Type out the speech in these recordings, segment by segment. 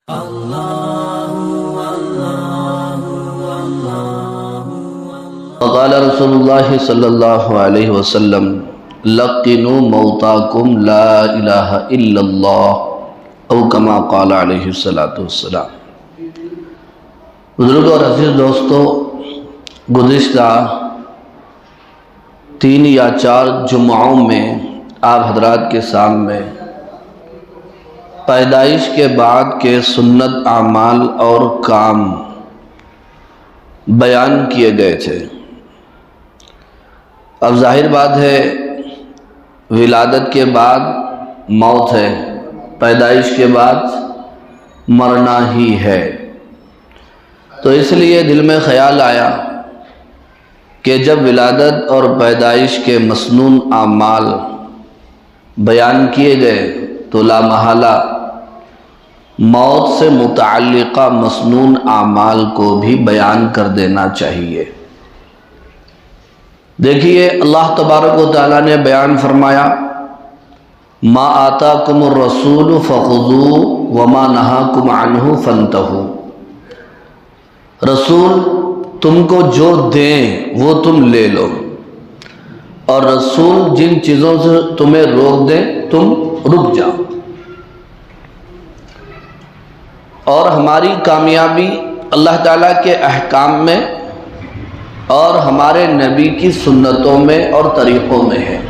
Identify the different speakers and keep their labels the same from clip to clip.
Speaker 1: क़ाल रसूलुल्लाह सल्लल्लाहु अलैहि वसल्लम लक़िनु मौताकुम ला इलाहा इल्लल्लाह औ कमा क़ाल अलैहि सल्लतु वस्सलाम। बुजुर्ग और अज़ीज़ दोस्तों, गुज़िश्ता 3 या 4 जुम्मों में आप हज़रात के सामने पैदाइश के बाद के सुन्नत आमाल और काम बयान किए गए थे। अब जाहिर बात है, विलादत के बाद मौत है, पैदाइश के बाद मरना ही है। तो इसलिए दिल में ख़याल आया कि जब विलादत और पैदाइश के मसनून आमाल बयान किए गए तो लामहला मौत से मुतअल्लिक़ा मसनून आमाल को भी बयान कर देना चाहिए। देखिए, अल्लाह तबारक व तआला ने बयान फरमाया, मा आताकुमुर रसूल फ़ख़ुज़ू व मा नहाकुम अन्हु फ़न्तहू। रसूल तुमको जो दें वो तुम ले लो, और रसूल जिन चीज़ों से तुम्हें रोक दें तुम रुक जाओ। और हमारी कामयाबी अल्लाह ताला के अहकाम में और हमारे नबी की सुन्नतों में और तरीक़ों में है।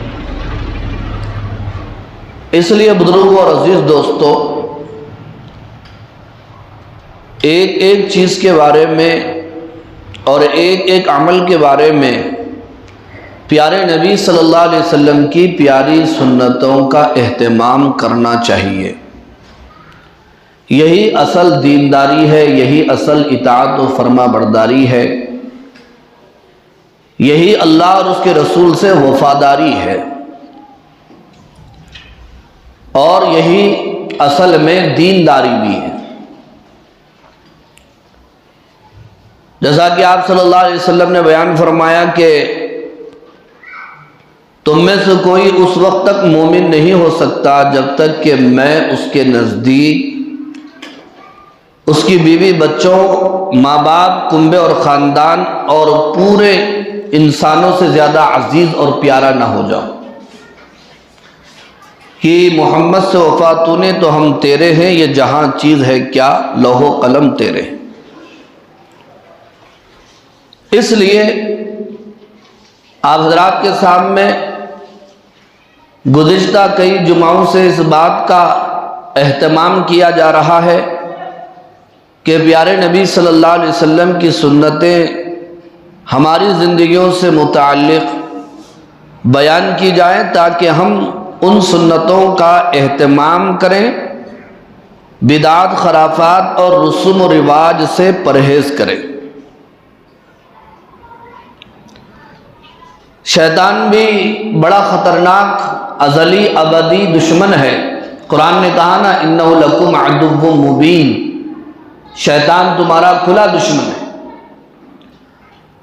Speaker 1: इसलिए बुजुर्गों और अजीज़ दोस्तों, एक एक चीज़ के बारे में और एक एक अमल के बारे में प्यारे नबी सल्लल्लाहु अलैहि वसल्लम की प्यारी सुन्नतों का एहतमाम करना चाहिए। यही असल दीनदारी है, यही असल इताअत व फरमा बरदारी है, यही अल्लाह और उसके रसूल से वफादारी है, और यही असल में दीनदारी भी है। जैसा कि आप सल्लल्लाहु अलैहि वसल्लम ने बयान फरमाया कि तुम में से कोई उस वक्त तक मोमिन नहीं हो सकता जब तक कि मैं उसके नज़दीक उसकी बीवी बच्चों, माँ बाप, कुंबे और ख़ानदान और पूरे इंसानों से ज़्यादा अजीज़ और प्यारा ना हो जाऊं। कि मोहम्मद से वफ़ा तूने तो हम तेरे हैं, ये जहां चीज़ है क्या लौहो कलम तेरे। इसलिए आप हज़रात के सामने गुज़िश्ता कई जुमाओं से इस बात का एहतमाम किया जा रहा है कि प्यारे नबी सल्लल्लाहु अलैहि वसल्लम की सुन्नतें हमारी ज़िंदगियों से मुताल्लिक़ बयान की जाएं, ताकि हम उन सुन्नतों का एहतमाम करें, बिदात, खराफात और रस्म व रिवाज से परहेज़ करें। शैतान भी बड़ा ख़तरनाक अज़ली अबदी दुश्मन है। कुरान ने कहा ना, इन्नहु लकुम अदुव्वुम मुबीन, शैतान तुम्हारा खुला दुश्मन है।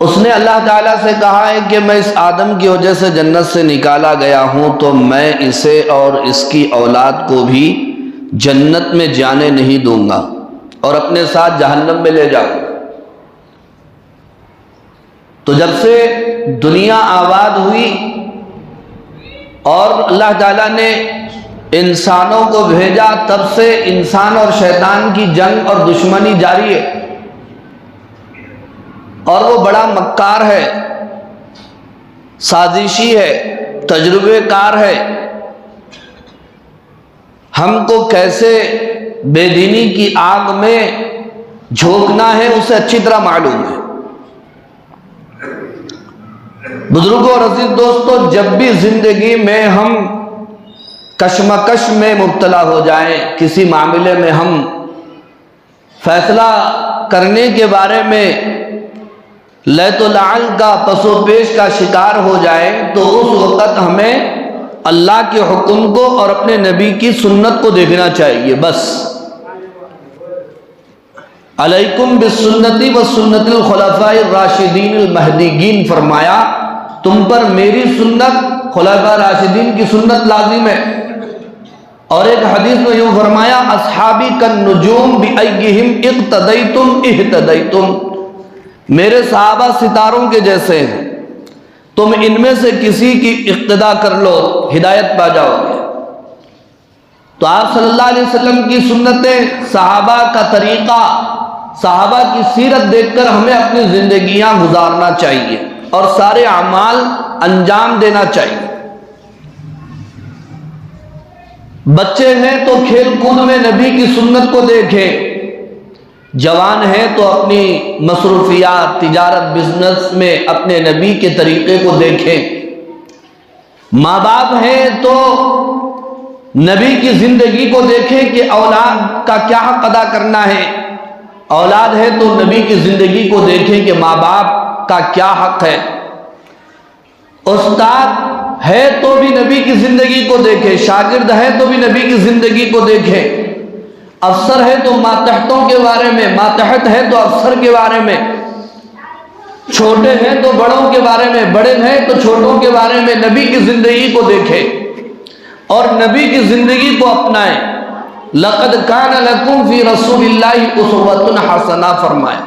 Speaker 1: उसने अल्लाह ताला से कहा है कि मैं इस आदम की वजह से जन्नत से निकाला गया हूँ, तो मैं इसे और इसकी औलाद को भी जन्नत में जाने नहीं दूंगा और अपने साथ जहन्नम में ले जाऊंगा। तो जब से दुनिया आबाद हुई और अल्लाह ताला ने इंसानों को भेजा, तब से इंसान और शैतान की जंग और दुश्मनी जारी है, और वो बड़ा मक्कार है, साजिशी है, तजुर्बेकार है। हमको कैसे बेदीनी की आग में झोंकना है उसे अच्छी तरह मालूम है। बुजुर्गों और अजीज दोस्तों, जब भी जिंदगी में हम कशमकश में मुब्तला हो जाएं, किसी मामले में हम फैसला करने के बारे में लैतुलाल का पसोपेश का शिकार हो जाए, तो उस वक़्त हमें अल्लाह के हुक्म को और अपने नबी की सुन्नत को देखना चाहिए। बस अलैकुम बिस्सुन्नति व सुन्नतिल खुलफाए राशिदीन महदीयीन फरमाया, तुम पर मेरी सुन्नत, खुलफा राशिदीन की सुन्नत लाजिम है। और एक हदीस में यूं फरमाया, अस्हाबी कन नुजूम बिअय्यिहिम इक्तदैतुम इह्तदैतुम, मेरे सहाबा सितारों के जैसे हैं, तुम इनमें से किसी की इक्तदा कर लो, हिदायत पा जाओगे। तो आप सल्लल्लाहु अलैहि वसल्लम की सुन्नतें, सहाबा का तरीका, सहाबा की सीरत देखकर हमें अपनी जिंदगियां गुजारना चाहिए और सारे अमाल अंजाम देना चाहिए। बच्चे हैं तो खेल कूद में नबी की सुन्नत को देखें, जवान है तो अपनी मसरूफियात, तिजारत, बिजनेस में अपने नबी के तरीके को देखें। माँ बाप हैं तो नबी की जिंदगी को देखें कि औलाद का क्या हक अदा करना है। औलाद है तो नबी की जिंदगी को देखें कि माँ बाप का क्या हक है। उस्ताद है तो भी नबी की जिंदगी को देखें, शागिर्द है तो भी नबी की जिंदगी को देखें। अफसर है तो मातहतों के बारे में, मातहत है तो अफसर के बारे में, छोटे हैं तो बड़ों के बारे में, बड़े हैं तो छोटों के बारे में नबी की जिंदगी को देखें और नबी की जिंदगी को अपनाएं। लक़द कान लकुम फी रसूलिल्लाहि उसवतुन हसना फरमाया।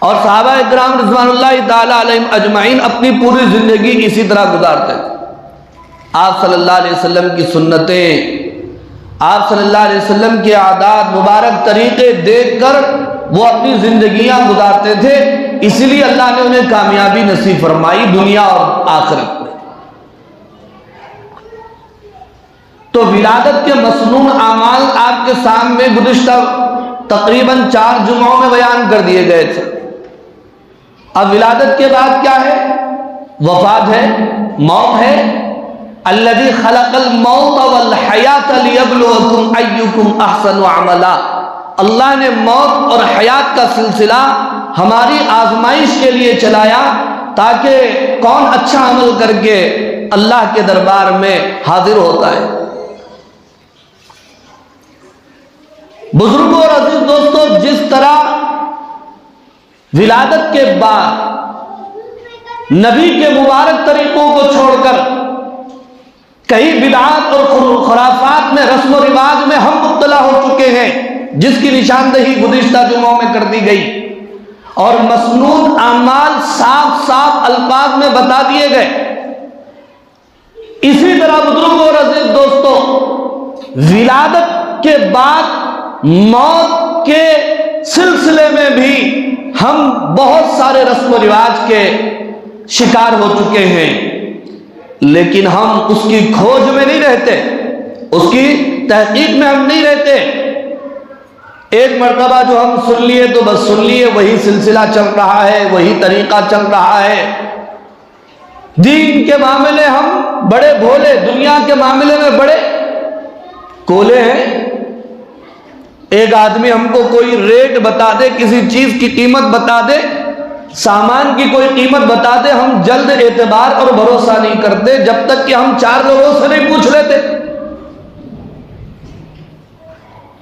Speaker 1: और सहाबा इकराम रिज़वानुल्लाहि ताला अलैहिम अजमाइन अपनी पूरी जिंदगी इसी तरह गुजारते थे। आप सल्लल्लाहु अलैहि वसल्लम की सुन्नतें, आप सल्लल्लाहु अलैहि वसल्लम के आदात, मुबारक तरीके देखकर वो अपनी जिंदगियां गुजारते थे। इसलिए अल्लाह ने उन्हें कामयाबी नसीब फरमाई दुनिया और आखिरत में। तो विलादत के मसनून आमाल आपके सामने गुज़िश्ता तकरीबन 4 जुमाओं में बयान कर दिए गए थे। अब विलादत के बाद क्या है? वफात है, मौत है। अल्लज़ी खलक़ल मौत वल हयात लियब्लुवकुम अय्युकुम अहसनु अमला। अल्लाह ने मौत और हयात का सिलसिला हमारी आजमाइश के लिए चलाया ताकि कौन अच्छा अमल करके अल्लाह के दरबार में हाजिर होता है। बुजुर्गों और अजीज दोस्तों, जिस तरह विलादत के बाद नबी के मुबारक तरीकों को छोड़कर कई बिदअत और खुराफात में, रस्म व रिवाज में हम मुब्तला हो चुके हैं, जिसकी निशानदही गुज़िश्ता जुमों में कर दी गई और मसनून आमाल साफ साफ अल्फाज में बता दिए गए। इसी तरह बुजुर्गों और अजीज दोस्तों, विलादत के बाद मौत के सिलसिले में भी हम बहुत सारे रस्म व रिवाज के शिकार हो चुके हैं, लेकिन हम उसकी खोज में नहीं रहते, उसकी तहकीक में हम नहीं रहते। एक मर्तबा जो हम सुन लिए तो बस सुन लिए, वही सिलसिला चल रहा है, वही तरीका चल रहा है। दीन के मामले हम बड़े भोले, दुनिया के मामले में बड़े कोले हैं। एक आदमी हमको कोई रेट बता दे, किसी चीज की कीमत बता दे, सामान की कोई कीमत बता दे, हम जल्द एतबार और भरोसा नहीं करते जब तक कि हम 4 लोगों से नहीं पूछ लेते।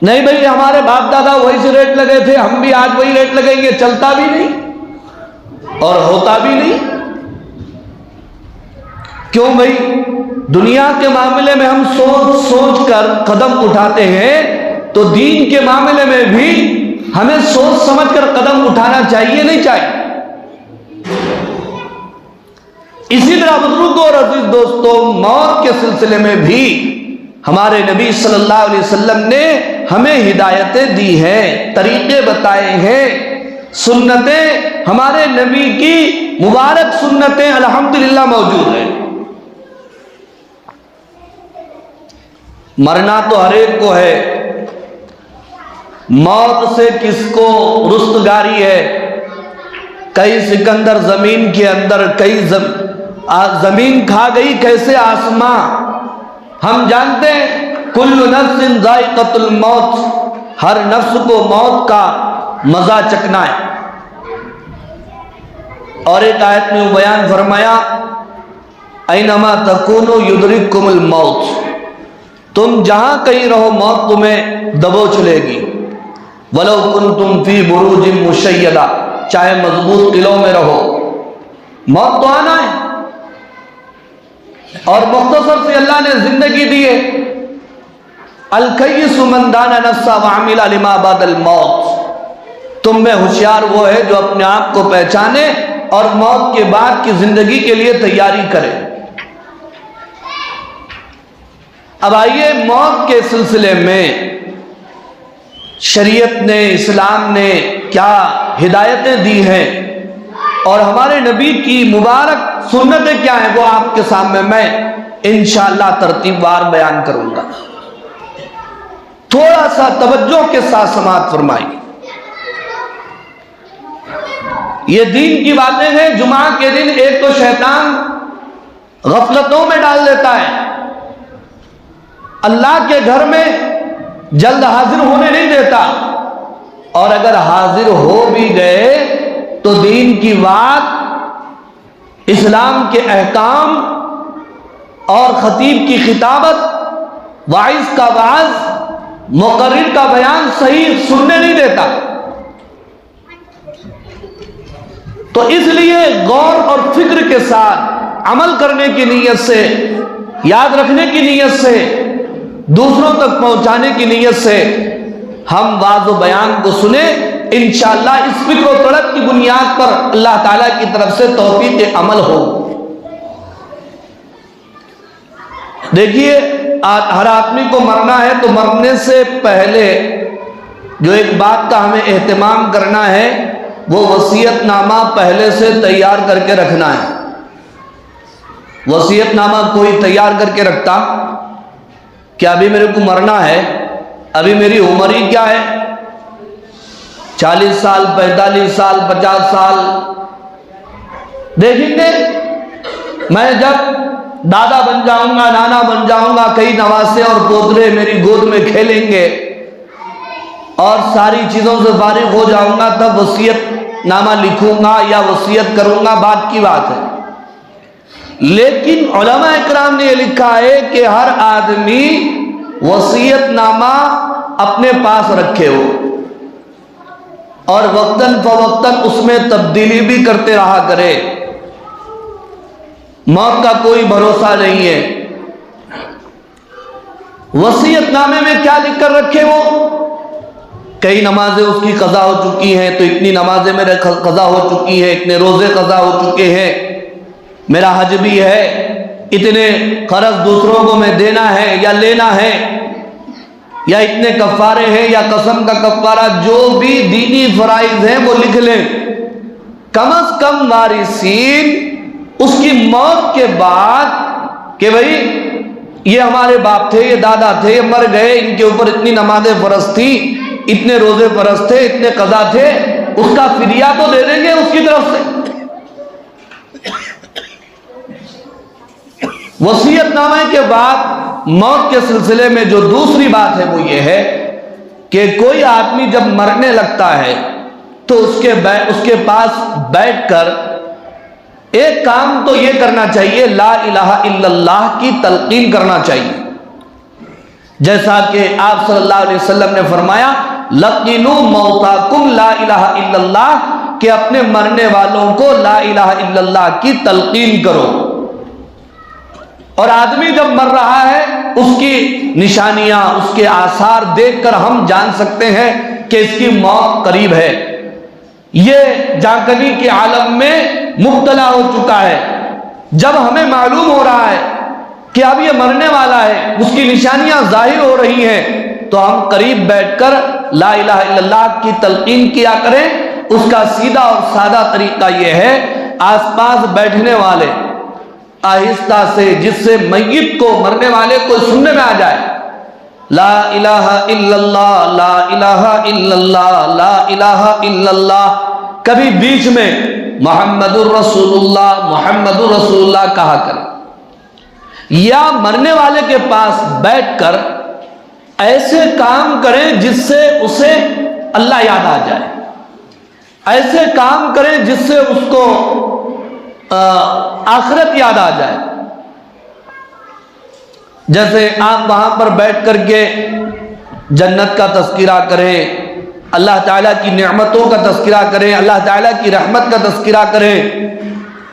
Speaker 1: नहीं भाई, हमारे बाप दादा वही से रेट लगे थे, हम भी आज वही रेट लगेंगे, चलता भी नहीं और होता भी नहीं। क्यों भाई? दुनिया के मामले में हम सोच सोच कर कदम उठाते हैं, तो दीन के मामले में भी हमें सोच समझ कर कदम उठाना चाहिए, नहीं चाहिए? इसी तरह बुजुर्गों और अजीज दोस्तों, मौत के सिलसिले में भी हमारे नबी सल्लल्लाहु अलैहि वसल्लम ने हमें हिदायतें दी हैं, तरीके बताए हैं। सुन्नतें, हमारे नबी की मुबारक सुन्नतें अल्हम्दुलिल्लाह मौजूद हैं। मरना तो हर एक को है, मौत से किसको रुस्तगारी है? कई सिकंदर जमीन के अंदर, कई जमीन खा गई कैसे आसमां। हम जानते हैं कुल्लु नफ्सिन जायक़तुल मौत, हर नफ्स को मौत का मजा चखना है। और एक आयत में बयान फरमाया, ऐनमा तकूनु युदरिकुमुल मौत, तुम जहां कहीं रहो मौत तुम्हें दबोच लेगी। वलो कुंतुम फी बुरूजिन मुशय्यदा, चाहे मजबूत किलों में रहो, मौत तो आना है। और मुख्तसर से अल्लाह ने जिंदगी दी है। अल-कय्यिसु मन दाना नफ्सा व अमिला लिमा बअदल मौत। तुम में होशियार वो है जो अपने आप को पहचाने और मौत के बाद की जिंदगी के लिए तैयारी करे। अब आइए, मौत के सिलसिले में शरीयत ने, इस्लाम ने क्या हिदायतें दी हैं और हमारे नबी की मुबारक सुन्नतें क्या हैं, वो आपके सामने मैं इंशाअल्लाह तरतीबवार बयान करूंगा। थोड़ा सा तवज्जो के साथ समाअत फरमाइए। ये दीन की बातें हैं। जुमा के दिन एक तो शैतान गफलतों में डाल देता है, अल्लाह के घर में जल्द हाजिर होने नहीं देता, और अगर हाजिर हो भी गए तो दीन की बात, इस्लाम के अहकाम और खतीब की खिताबत, वाइज का वाज, मुकर्रिर का बयान सही सुनने नहीं देता। तो इसलिए गौर और फिक्र के साथ अमल करने की नीयत से, याद रखने की नीयत से, दूसरों तक पहुंचाने की नीयत से हम वाज़ बयान को सुने। इंशाअल्लाह इस फिक्र और तड़प की बुनियाद पर अल्लाह ताला की तरफ से तौफीक अमल हो। देखिए, हर आदमी को मरना है, तो मरने से पहले जो एक बात का हमें एहतमाम करना है, वो वसीयतनामा पहले से तैयार करके रखना है। वसीयतनामा कोई तैयार करके रखता कि अभी मेरे को मरना है, अभी मेरी उम्र ही क्या है, 40 साल, 45 साल, 50 साल, देखेंगे मैं जब दादा बन जाऊंगा, नाना बन जाऊंगा, कई नवासे और पोतरे मेरी गोद में खेलेंगे और सारी चीजों से फारिग हो जाऊंगा, तब वसीयतनामा लिखूंगा या वसीयत करूंगा, बात की बात है। लेकिन उलमा इकराम ने लिखा है कि हर आदमी वसीयतनामा अपने पास रखे हो और वक्तन फवक्तन उसमें तब्दीली भी करते रहा करे। मौत का कोई भरोसा नहीं है। वसीयतनामे में क्या लिख कर रखे वो, कई नमाजें उसकी कज़ा हो चुकी हैं, तो इतनी नमाजें मेरे कज़ा हो चुकी हैं, इतने रोजे कज़ा हो चुके हैं, मेरा हज भी है, इतने कर्ज दूसरों को मैं देना है या लेना है, या इतने कफ़ारे हैं या कसम का कफ़ारा, जो भी दीनी फराइज हैं वो लिख लें। कम अज कम वारिसीन उसकी मौत के बाद कि भाई ये हमारे बाप थे, ये दादा थे, ये मर गए, इनके ऊपर इतनी नमाजें फर्ज थी, इतने रोजे फर्ज थे, इतने कज़ा थे, उसका फिदिया तो दे देंगे उसकी तरफ से। वसीयतनामे के बाद मौत के सिलसिले में जो दूसरी बात है वो ये है कि कोई आदमी जब मरने लगता है तो उसके पास बैठकर एक काम तो ये करना चाहिए, ला इलाहा इल्लल्लाह की तलकीन करना चाहिए। जैसा कि आप सल्लल्लाहु अलैहि वसल्लम ने फरमाया, लकीनु मौताकुम ला इलाहा इल्लल्लाह, कि अपने मरने वालों को ला इलाहा इल्लल्लाह की तलकीन करो। और आदमी जब मर रहा है उसकी निशानियां, उसके आसार देखकर हम जान सकते हैं कि इसकी मौत करीब है, ये जाकनी के आलम में मुब्तला हो चुका है। जब हमें मालूम हो रहा है कि अब ये मरने वाला है, उसकी निशानियां जाहिर हो रही हैं, तो हम करीब बैठकर ला इलाहा इल्लल्लाह की तलकीन किया करें। उसका सीधा और सादा तरीका यह है, आसपास बैठने वाले आहिस्ता से, जिससे मय्यत को, मरने वाले को सुनने में आ जाए, ला इलाहा इल्लल्लाह, ला इलाहा इल्लल्लाह, ला इलाहा इल्लल्लाह, कभी बीच में मुहम्मदुर रसूलुल्लाह, मुहम्मदुर रसूलुल्लाह कहा करें, या मरने वाले के पास बैठकर ऐसे काम करें जिससे उसे अल्लाह याद आ जाए, ऐसे काम करें जिससे उसको आखिरत याद आ जाए। जैसे आप वहां पर बैठ करके जन्नत का तज़किरा करें, अल्लाह ताला की नेमतों का तज़किरा करें, अल्लाह ताला की रहमत का तज़किरा करें,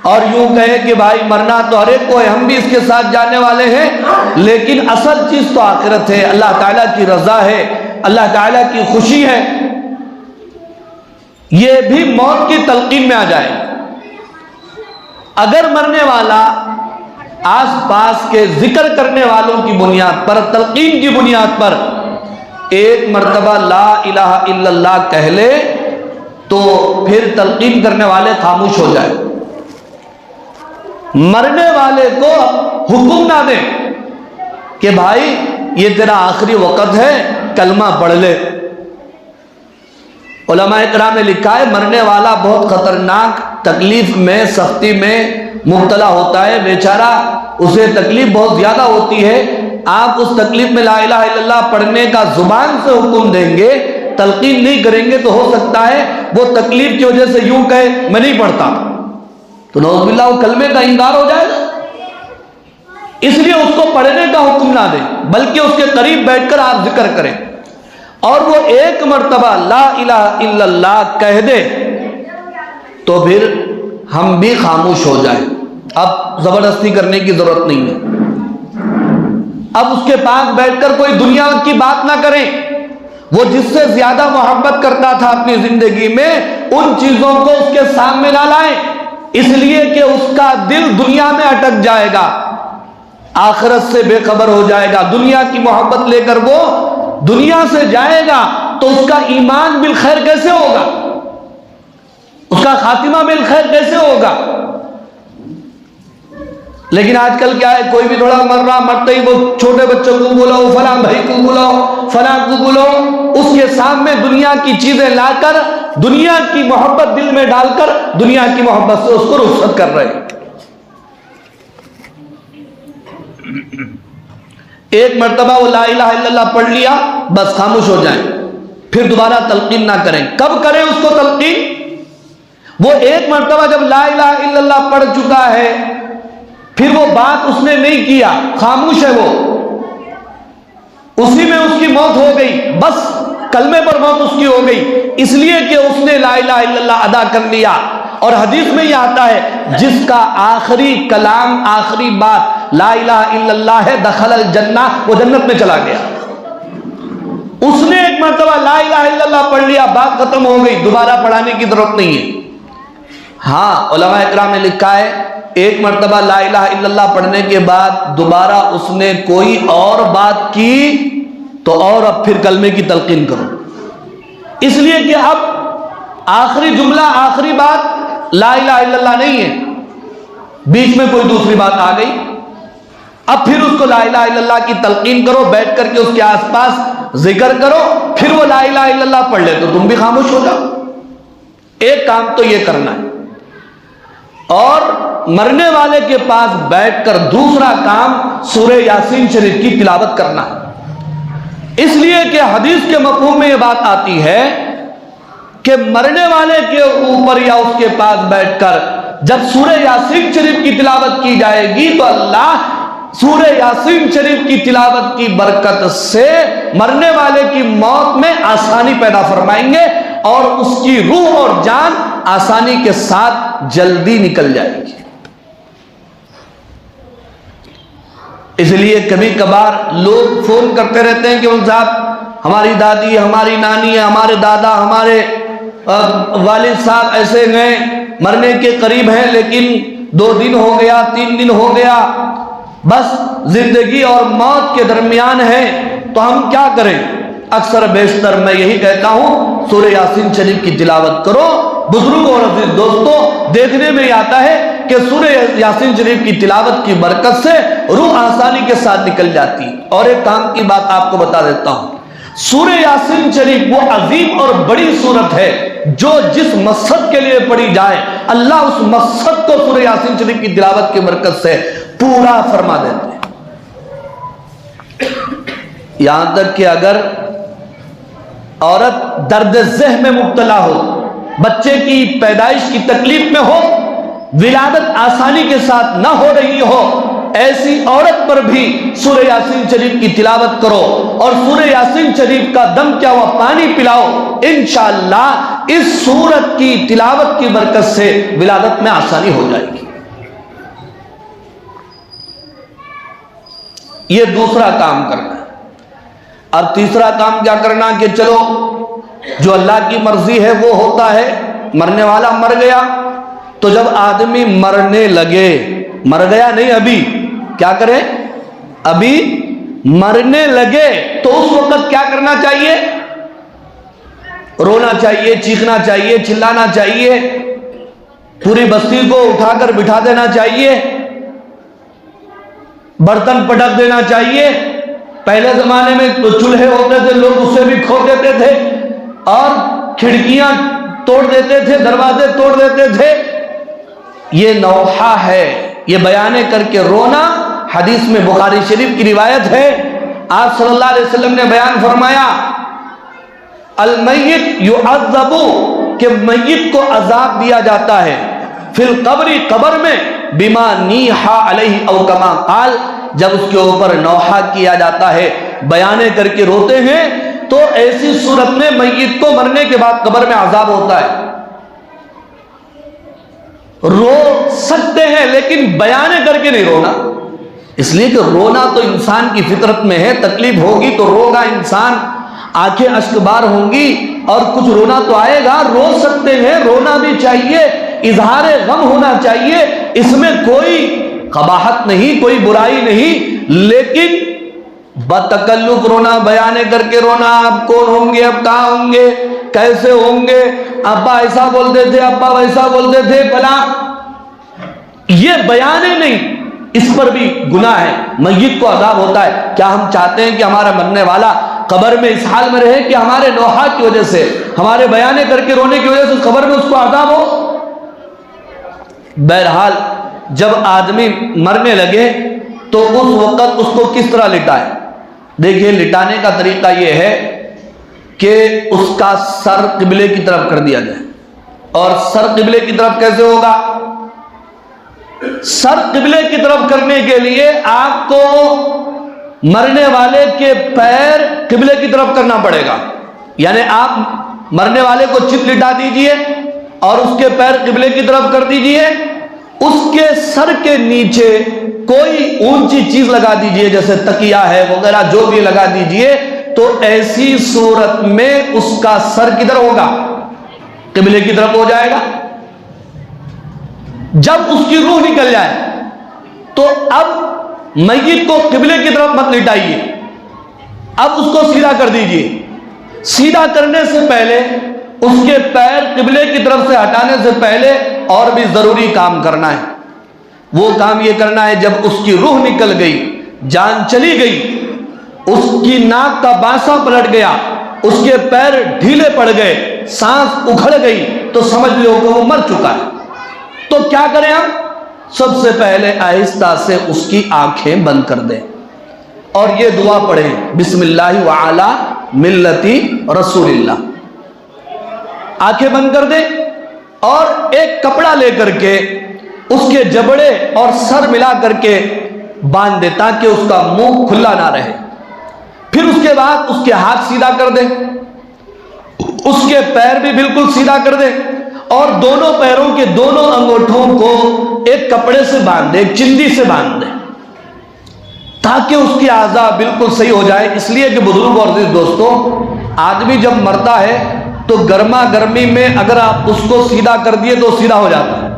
Speaker 1: और यूं कहे कि भाई मरना तो हर एक को है, हम भी इसके साथ जाने वाले हैं, लेकिन असल चीज तो आखिरत है, अल्लाह ताला की रजा है, अल्लाह ताला की खुशी है, ये भी मौत की तलकीन में आ जाए। अगर मरने वाला आस पास के जिक्र करने वालों की बुनियाद पर, तलकीन की बुनियाद पर एक मर्तबा ला इलाहा इल्लल्लाह कह ले, तो फिर तलकीन करने वाले खामोश हो जाए। मरने वाले को हुक्म ना दे कि भाई ये तेरा आखिरी वक्त है, कलमा पढ़ ले। उलमाए किराम ने लिखा है मरने वाला बहुत खतरनाक तकलीफ में, सख्ती में मुब्तला होता है, बेचारा, उसे तकलीफ बहुत ज्यादा होती है। आप उस तकलीफ में ला इलाहा इल्लल्लाह पढ़ने का जुबान से हुक्म देंगे, तलकीन नहीं करेंगे, तो हो सकता है वो तकलीफ की वजह से यूं कहे मैं नहीं पढ़ता, तो नौज़ुबिल्लाह वो कलमे का इंकार हो जाएगा। इसलिए उसको पढ़ने का हुक्म ना दें, बल्कि उसके करीब बैठकर आप जिक्र करें, और वो एक मर्तबा ला इलाहा इल्लल्लाह कह दे तो फिर हम भी खामोश हो जाएं। अब जबरदस्ती करने की जरूरत नहीं है। अब उसके पास बैठकर कोई दुनिया की बात ना करें। वो जिससे ज्यादा मोहब्बत करता था अपनी जिंदगी में, उन चीजों को उसके सामने ना लाएं, इसलिए कि उसका दिल दुनिया में अटक जाएगा, आखिरत से बेखबर हो जाएगा। दुनिया की मोहब्बत लेकर वो दुनिया से जाएगा तो उसका ईमान बिल खैर कैसे होगा, उसका खातिमा बिल खैर कैसे होगा। लेकिन आजकल क्या है, कोई भी थोड़ा मर रहा, मरते ही वो छोटे बच्चों को बुलाओ, फलां भाई को बुलाओ, फलां को बुलाओ, उसके सामने दुनिया की चीजें लाकर, दुनिया की मोहब्बत दिल में डालकर दुनिया की मोहब्बत से उसको रुखसत कर रहे हैं। एक मर्तबा वो ला इलाहा इल्लल्लाह पढ़ लिया, बस खामोश हो जाएं, फिर दोबारा तलकीन ना करें। कब करें उसको तलकीन? वो एक मर्तबा जब ला इलाहा इल्लल्लाह पढ़ चुका है, फिर वो बात उसने नहीं किया, खामोश है वो, उसी में उसकी मौत हो गई, बस कलमे पर मौत उसकी हो गई, इसलिए कि उसने ला इलाहा इल्लल्लाह अदा कर लिया। और हदीस में यह आता है जिसका आखिरी कलाम, आखिरी बात ला इलाहा इल्लल्लाह है, दखलल जन्नह, वो जन्नत में चला गया। उसने एक मर्तबा ला इलाहा इल्लल्लाह पढ़ लिया, बात खत्म हो गई, दोबारा पढ़ाने की जरूरत नहीं है। हाँ, उलमाए किराम ने लिखा है एक मर्तबा ला इलाहा इल्लल्लाह पढ़ने के बाद दोबारा उसने कोई और बात की तो और अब फिर कलमे की तलकीन करो, इसलिए कि अब आखिरी जुमला, आखिरी बात ला इलाहा इल्लल्लाह नहीं है, बीच में कोई दूसरी बात आ गई। अब फिर उसको ला इलाहा इल्लल्लाह की तलकीन करो, बैठ करके उसके आसपास जिक्र करो, फिर वो ला इलाहा इल्लल्लाह पढ़ ले तो तुम भी खामोश हो जाओ। एक काम तो ये करना है, और मरने वाले के पास बैठकर दूसरा काम सूरह यासीन शरीफ की तिलावत करना है, इसलिए कि हदीस के मफ़हूम में यह बात आती है कि मरने वाले के ऊपर या उसके पास बैठकर जब सूरह यासीन शरीफ की तिलावत की जाएगी तो अल्लाह सूरह यासीन शरीफ की तिलावत की बरकत से मरने वाले की मौत में आसानी पैदा फरमाएंगे और उसकी रूह और जान आसानी के साथ जल्दी निकल जाएगी। इसलिए कभी कभार लोग फोन करते रहते हैं कि उन साहब हमारी दादी, हमारी नानी, हमारे दादा, हमारे वालिद साहब ऐसे गए, मरने के करीब हैं, लेकिन 2 दिन हो गया, 3 दिन हो गया, बस जिंदगी और मौत के दरमियान है, तो हम क्या करें? अक्सर बेशतर मैं यही कहता हूं सूरह यासीन शरीफ की तिलावत करो। बुजुर्ग और अजीज दोस्तों, देखने में आता है कि सूरह यासीन शरीफ की तिलावत की बरकत से रूह आसानी के साथ निकल जाती। और एक काम की बात आपको बता देता हूं, सूरह यासीन शरीफ वो अजीम और बड़ी सूरत है जो जिस मकसद के लिए पढ़ी जाए अल्लाह उस मकसद को सूरह यासीन शरीफ की तिलावत की बरकत से पूरा फरमा देते हैं। यहां तक कि अगर औरत दर्द ज़ह में मुब्तला हो, बच्चे की पैदाइश की तकलीफ में हो, विलादत आसानी के साथ ना हो रही हो, ऐसी औरत पर भी सूरह यासीन शरीफ की तिलावत करो और सूरह यासीन शरीफ का दम क्या हुआ पानी पिलाओ, इंशाअल्लाह इस सूरत की तिलावत की बरकत से विलादत में आसानी हो जाएगी। ये दूसरा काम करना है। अब तीसरा काम क्या करना कि चलो जो अल्लाह की मर्जी है वो होता है, मरने वाला मर गया, तो जब आदमी मरने लगे, मर गया नहीं अभी, क्या करे, अभी मरने लगे, तो उस वक्त क्या करना चाहिए? रोना चाहिए, चीखना चाहिए, चिल्लाना चाहिए, पूरी बस्ती को उठाकर बिठा देना चाहिए, बर्तन पटक देना चाहिए। पहले जमाने में तो चूल्हे होते थे, लोग उससे भी खो देते थे और खिड़कियां तोड़ देते थे, दरवाजे तोड़ देते थे। ये नौहा है, ये बयाने करके रोना। हदीस में बुखारी शरीफ की रिवायत है, आप सल्लल्लाहु अलैहि वसल्लम ने बयान फरमाया, अल मय्यित युअज़्ज़बु, कि मय्यत को अजाब दिया जाता है, फिल कब्री, कब्र में, बिमा नीहा अलैहि औ कमा काल, जब उसके ऊपर नौहा किया जाता है, बयाने करके रोते हैं, तो ऐसी सूरत में मय्यत को मरने के बाद कब्र में अजाब होता है। रो सकते हैं लेकिन बयाने करके नहीं रोना, इसलिए कि रोना तो इंसान की फितरत में है, तकलीफ होगी तो रोगा इंसान, आंखें अश्कबार होंगी और कुछ रोना तो आएगा। रो सकते हैं, रोना भी चाहिए, इजहार गम होना चाहिए, इसमें कोई कबाहत नहीं, कोई बुराई नहीं, लेकिन बतकल्लुफ रोना, बयाने करके रोना, अब कौन होंगे, अब कहाँ होंगे, कैसे होंगे, अब्बा ऐसा बोलते थे, अब्बा वैसा बोलते थे, भला, ये बयाने नहीं, इस पर भी गुनाह है, मय्यत को अजाब होता है। क्या हम चाहते हैं कि हमारा मरने वाला कब्र में इस हाल में रहे कि हमारे नौहा की वजह से, हमारे बयाने करके रोने की वजह से कब्र में उसको अजाब हो? बहरहाल जब आदमी मरने लगे तो उस वक्त उसको किस तरह लिटाए? देखिए, लिटाने का तरीका यह है कि उसका सर किबले की तरफ कर दिया जाए। और सर किबले की तरफ कैसे होगा? सर किबले की तरफ करने के लिए आपको मरने वाले के पैर किबले की तरफ करना पड़ेगा। यानी आप मरने वाले को चित लिटा दीजिए और उसके पैर किबले की तरफ कर दीजिए, उसके सर के नीचे कोई ऊंची चीज लगा दीजिए, जैसे तकिया है वगैरह, जो भी लगा दीजिए। तो ऐसी सूरत में उसका सर किधर होगा? किबले की तरफ हो जाएगा। जब उसकी रूह निकल जाए तो अब मय्यत को किबले की तरफ मत लिटाइए, अब उसको सीधा कर दीजिए। सीधा करने से पहले उसके पैर किबले की तरफ से हटाने से पहले और भी जरूरी काम करना है। वो काम ये करना है, जब उसकी रूह निकल गई, जान चली गई, उसकी नाक का बांसा पलट गया, उसके पैर ढीले पड़ गए, सांस उखड़ गई, तो समझ लो कि वो मर चुका है। तो क्या करें हम? सबसे पहले आहिस्ता से उसकी आंखें बंद कर दें और ये दुआ पढ़ें, बिस्मिल्लाहि व अला मिल्लति रसूलिल्लाह। आंखें बंद कर दें और एक कपड़ा लेकर के उसके जबड़े और सर मिला करके बांध दे, ताकि उसका मुंह खुला ना रहे। फिर उसके बाद उसके हाथ सीधा कर दे, उसके पैर भी बिल्कुल सीधा कर दे और दोनों पैरों के दोनों अंगूठों को एक कपड़े से बांध दे, एक चिंदी से बांध दे, ताकि उसकी आज़ा बिल्कुल सही हो जाए। इसलिए कि बुजुर्ग और दोस्तों, आदमी जब मरता है तो गर्मा गर्मी में अगर आप उसको सीधा कर दिए तो सीधा हो जाता है,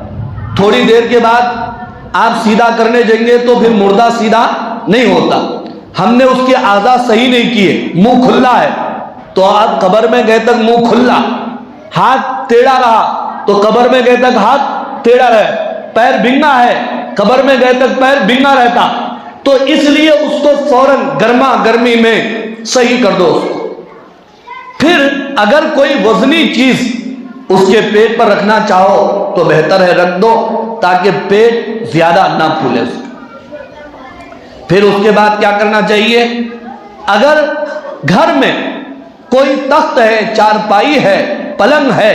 Speaker 1: थोड़ी देर के बाद आप सीधा करने जाएंगे तो फिर मुर्दा सीधा नहीं होता। हमने उसके आज़ा सही नहीं किए, मुंह खुला है, तो आप कब्र में गए तक मुंह खुला, हाथ टेढ़ा रहा तो कब्र में गए तक हाथ टेढ़ा रहे, पैर बिंगा है, कब्र में गए तक पैर बिंगा रहता। तो इसलिए उसको फौरन गर्मा गर्मी में सही कर दो उसको। फिर अगर कोई वजनी चीज उसके पेट पर रखना चाहो तो बेहतर है रख दो, ताकि पेट ज्यादा ना फूले। फिर उसके बाद क्या करना चाहिए? अगर घर में कोई तख्त है, चारपाई है, पलंग है,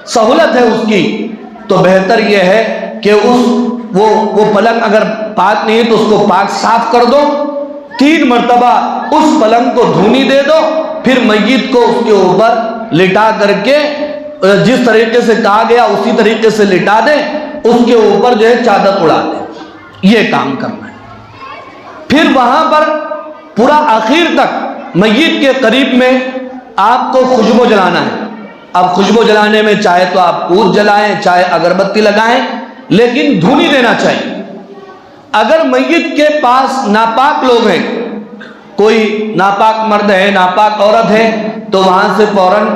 Speaker 1: सहूलत है उसकी, तो बेहतर यह है कि वो पलंग अगर पाक नहीं है तो उसको पाक साफ कर दो, 3 मरतबा उस पलंग को धूनी दे दो, फिर मय्यत को उसके ऊपर लिटा करके जिस तरीके से कहा गया उसी तरीके से लिटा दे, उसके ऊपर जो है चादर उड़ा दे। ये काम करना है। फिर वहां पर पूरा आखिर तक मय्यत के करीब में आपको खुशबू जलाना है। अब खुशबू जलाने में चाहे तो आप ऊद जलाएं, चाहे अगरबत्ती लगाएं, लेकिन धूनी देना चाहिए। अगर मय्यत के पास नापाक लोग हैं, कोई नापाक मर्द है, नापाक औरत है, तो वहां से फौरन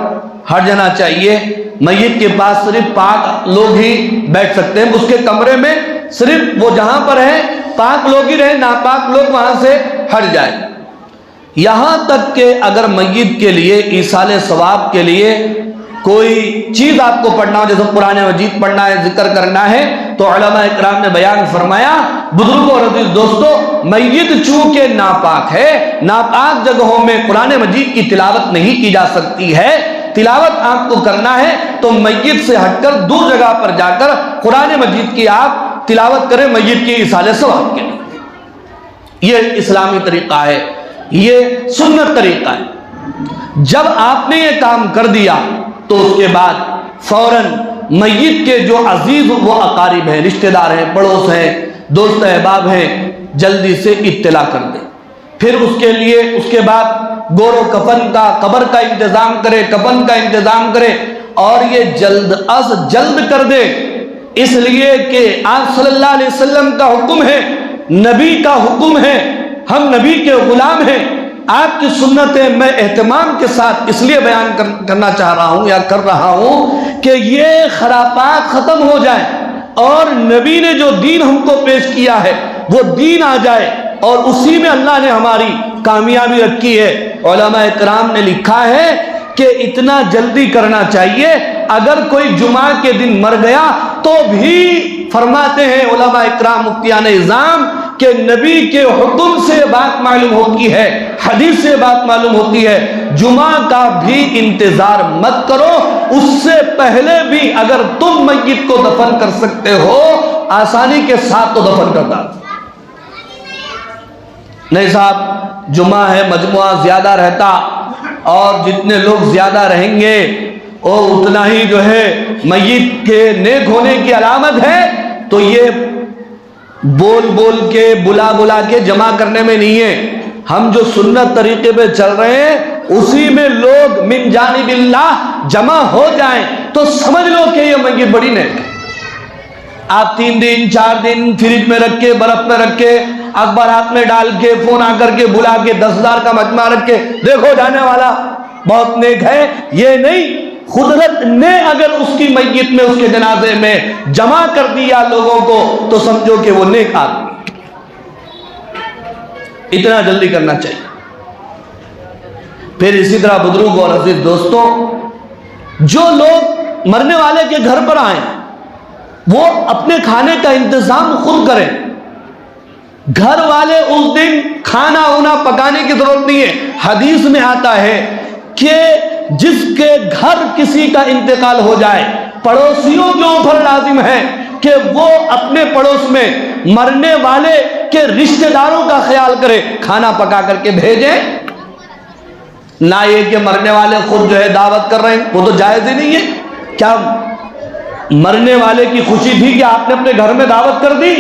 Speaker 1: हट जाना चाहिए। मय्यत के पास सिर्फ पाक लोग ही बैठ सकते हैं, उसके कमरे में सिर्फ वो जहां पर है पाक लोग ही रहे, नापाक लोग वहां से हट जाए। यहां तक कि अगर मय्यत के लिए ईसाले सवाब के लिए कोई चीज आपको पढ़ना हो, जैसे कुरान मजीद पढ़ना है, जिक्र करना है, तो उलमा इकराम ने बयान फरमाया, बुजुर्गों और अजीज दोस्तों, मय्यत चूंकि नापाक है, नापाक जगहों में कुरान मजीद की तिलावत नहीं की जा सकती है। तिलावत आपको करना है तो मय्यत से हटकर दूर जगह पर जाकर कुरान मजीद की आप तिलावत करें, मय्यत के इसाले सवाब के लिए। यह इस्लामी तरीका है, ये सुन्नत तरीका है। जब आपने ये काम कर दिया तो उसके बाद फौरन मय्यत के जो अजीज वो अकारिब हैं, रिश्तेदार हैं, पड़ोस हैं, दोस्त अहबाब हैं, जल्दी से इत्तला कर दे। फिर उसके लिए उसके बाद गोरो कफन का, कब्र का इंतजाम करे, कफन का इंतजाम करे, और ये जल्द अज जल्द कर दे, इसलिए कि आप सल्लल्लाहु अलैहि वसल्लम का हुक्म है, नबी का हुक्म है, हम नबी के गुलाम हैं। आपकी सुन्नतें मैं एहतमाम के साथ इसलिए बयान करना चाह रहा हूं या कर रहा हूं कि ये खरापात खत्म हो जाए और नबी ने जो दीन हमको पेश किया है वो दीन आ जाए, और उसी में अल्लाह ने हमारी कामयाबी रखी है। उलमा इकराम ने लिखा है कि इतना जल्दी करना चाहिए, अगर कोई जुमा के दिन मर गया तो भी फरमाते हैं उलमा इकराम मुफ्तियान इज़ाम के नबी के हुक्म से बात मालूम होती है, हदीस से बात मालूम होती है, जुमा का भी इंतजार मत करो, उससे पहले भी अगर तुम मय्यत को दफन कर सकते हो आसानी के साथ तो दफन कर दो। नहीं साहब, जुमा है, मजमुआ ज्यादा रहता, और जितने लोग ज्यादा रहेंगे वो उतना ही जो है मय्यत के नेक होने की अलामत है। तो ये बोल बोल के, बुला बुला के जमा करने में नहीं है। हम जो सुन्नत तरीके पे चल रहे हैं उसी में लोग मिन जानिबिल्लाह जमा हो जाएं तो समझ लो कि ये मय्यत बड़ी नेक है। आप 3 दिन 4 दिन फ्रिज में रख के, बर्फ में रख के, अखबारात में डाल के, फोन आकर के बुला के 10,000 का मजमा रख के देखो जाने वाला बहुत नेक है, ये नहीं। कुदरत ने अगर उसकी मय्यत में, उसके जनाजे में जमा कर दिया लोगों को तो समझो कि वो नेक आदमी। इतना जल्दी करना चाहिए। फिर इसी तरह बुजुर्ग और अजीज दोस्तों, जो लोग मरने वाले के घर पर आए वो अपने खाने का इंतजाम खुद करें। घर वाले उस दिन खाना उना पकाने की जरूरत नहीं है। हदीस में आता है कि जिसके घर किसी का इंतकाल हो जाए, पड़ोसियों के ऊपर लाजिम है कि वो अपने पड़ोस में मरने वाले के रिश्तेदारों का ख्याल करे, खाना पका करके भेजे। ना ये कि मरने वाले खुद जो है दावत कर रहे हैं, वो तो जायज ही नहीं है। क्या मरने वाले की खुशी थी कि आपने अपने घर में दावत कर दी?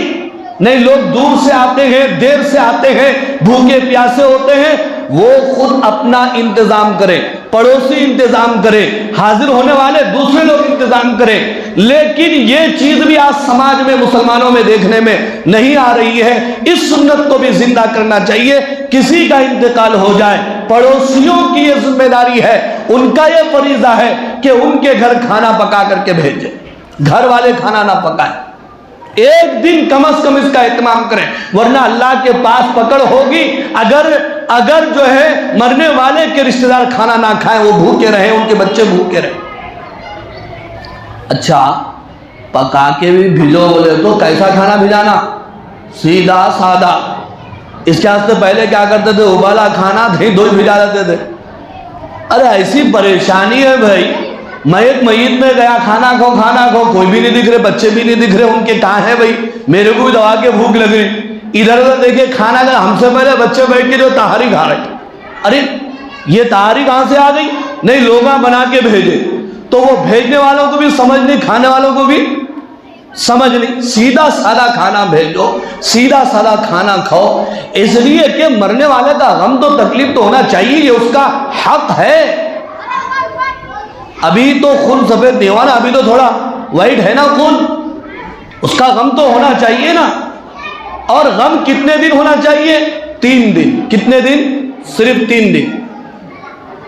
Speaker 1: नहीं, लोग दूर से आते हैं, देर से आते हैं, भूखे प्यासे होते हैं, वो खुद अपना इंतजाम करें, पड़ोसी इंतजाम करें, हाजिर होने वाले दूसरे लोग इंतजाम करें। लेकिन ये चीज भी आज समाज में, मुसलमानों में देखने में नहीं आ रही है। इस सुन्नत को भी जिंदा करना चाहिए। किसी का इंतकाल हो जाए, पड़ोसियों की ये जिम्मेदारी है, उनका ये फरीजा है कि उनके घर खाना पका करके भेजे। घर वाले खाना ना पकाए, एक दिन कम से कम इसका एहतमाम करें, वरना अल्लाह के पास पकड़ होगी। अगर जो है मरने वाले के रिश्तेदार खाना ना खाएं, वो भूखे रहे, उनके बच्चे भूखे रहे। अच्छा, पका के भी भिजो बोले तो कैसा खाना भिजाना? सीधा सादा। इसके वास्ते पहले क्या करते थे? उबाला खाना दही दो भिजा देते थे। अरे ऐसी परेशानी है भाई, मैं एक मय्यत में गया, खाना खाओ खाना खाओ, कोई भी नहीं दिख रहे, बच्चे भी नहीं दिख रहे, उनके कहाँ है भाई? मेरे को भी दवा के भूख लग रही, इधर उधर देखे खाना का, हमसे पहले बच्चे बैठ के जो तहारी खा रहे। अरे ये तहारी कहाँ से आ गई? नहीं, लोग बना के भेजे, तो वो भेजने वालों को भी समझ नहीं, खाने वालों को भी समझ नहीं, सीधा सादा खाना भेजो, सीधा सादा खाना खाओ, इसलिए कि मरने वाले का गम तो तकलीफ तो होना चाहिए, ये उसका हक है। अभी तो खून सफेद नहीं हुआ ना, अभी तो थोड़ा वाइट है ना खून, उसका गम तो होना चाहिए ना। और गम कितने दिन होना चाहिए? 3 दिन। कितने दिन? सिर्फ 3 दिन।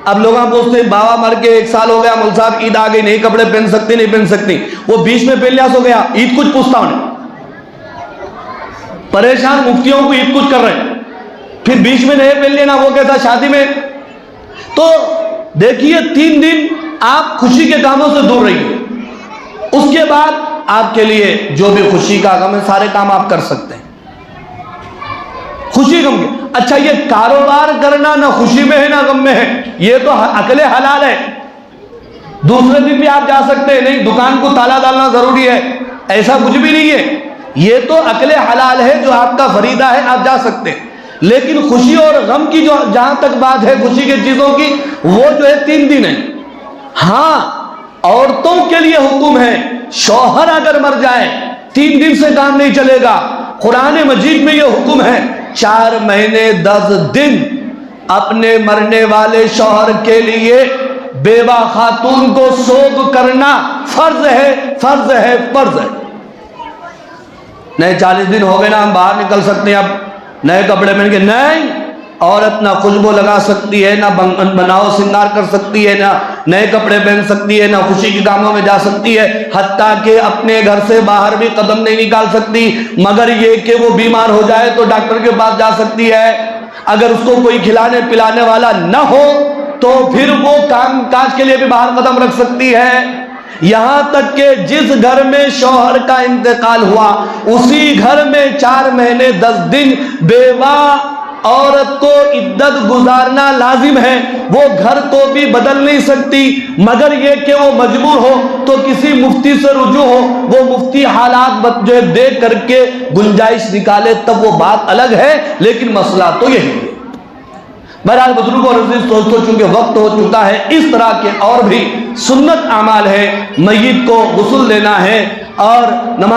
Speaker 1: अब लोग पूछते हैं बाबा मर के 1 साल हो गया, मौलवी साहब ईद आ गई, नहीं कपड़े पहन सकती, नहीं पहन सकती। वो बीच में पेलियास हो गया, ईद कुछ पूछता हूं, परेशान मुफ्तियों को ईद कुछ कर रहे हैं, फिर बीच में नहीं पहन लेना, वो कहता शादी में। तो देखिए 3 दिन आप खुशी के कामों से दूर रहिए, उसके बाद आपके लिए जो भी खुशी का गम है सारे काम आप कर सकते हैं, खुशी गम के। अच्छा, ये कारोबार करना ना खुशी में है ना गम में है, ये तो अकले हलाल है। दूसरे दिन भी आप जा सकते हैं, नहीं दुकान को ताला डालना जरूरी है, ऐसा कुछ भी नहीं है। ये तो अकले हलाल है, जो आपका फरीदा है, आप जा सकते हैं। लेकिन खुशी और गम की जो जहां तक बात है, खुशी की चीजों की, वो जो है 3 दिन है। हाँ, औरतों के लिए हुक्म है, शौहर अगर मर जाए 3 दिन से काम नहीं चलेगा। कुरान मजीद में ये हुक्म है, 4 महीने 10 दिन अपने मरने वाले शौहर के लिए बेवा खातून को सोग करना फर्ज है, फर्ज है, फर्ज है। नहीं 40 दिन हो गए ना, हम बाहर निकल सकते हैं अब नए कपड़े पहन के? नहीं, औरत ना खुशबू लगा सकती है, ना बनाओ श्रृंगार कर सकती है, ना नए कपड़े पहन सकती है, ना खुशी के कामों में जा सकती है, हत्ता कि अपने घर से बाहर भी कदम नहीं निकाल सकती। मगर ये कि वो बीमार हो जाए तो डॉक्टर के पास जा सकती है। अगर उसको कोई खिलाने पिलाने वाला न हो तो फिर वो काम काज के लिए भी बाहर कदम रख सकती है। यहां तक कि जिस घर में शौहर का इंतकाल हुआ, उसी घर में 4 महीने 10 दिन बेवा औरत को इद्दत गुजारना लाजिम है। वो घर को भी बदल नहीं सकती, मगर ये कि वो मजबूर हो तो किसी मुफ्ती से रुजू हो, वो मुफ्ती हालात जो है देख करके गुंजाइश निकाले, तब वो बात अलग है। लेकिन मसला तो यही है। बहरहाल बुजुर्गों और अजीज दोस्तों, चूंकि वक्त हो चुका है, इस तरह के और भी सुन्नत अमाल है। मय्यत को गुस्ल देना है और नमाज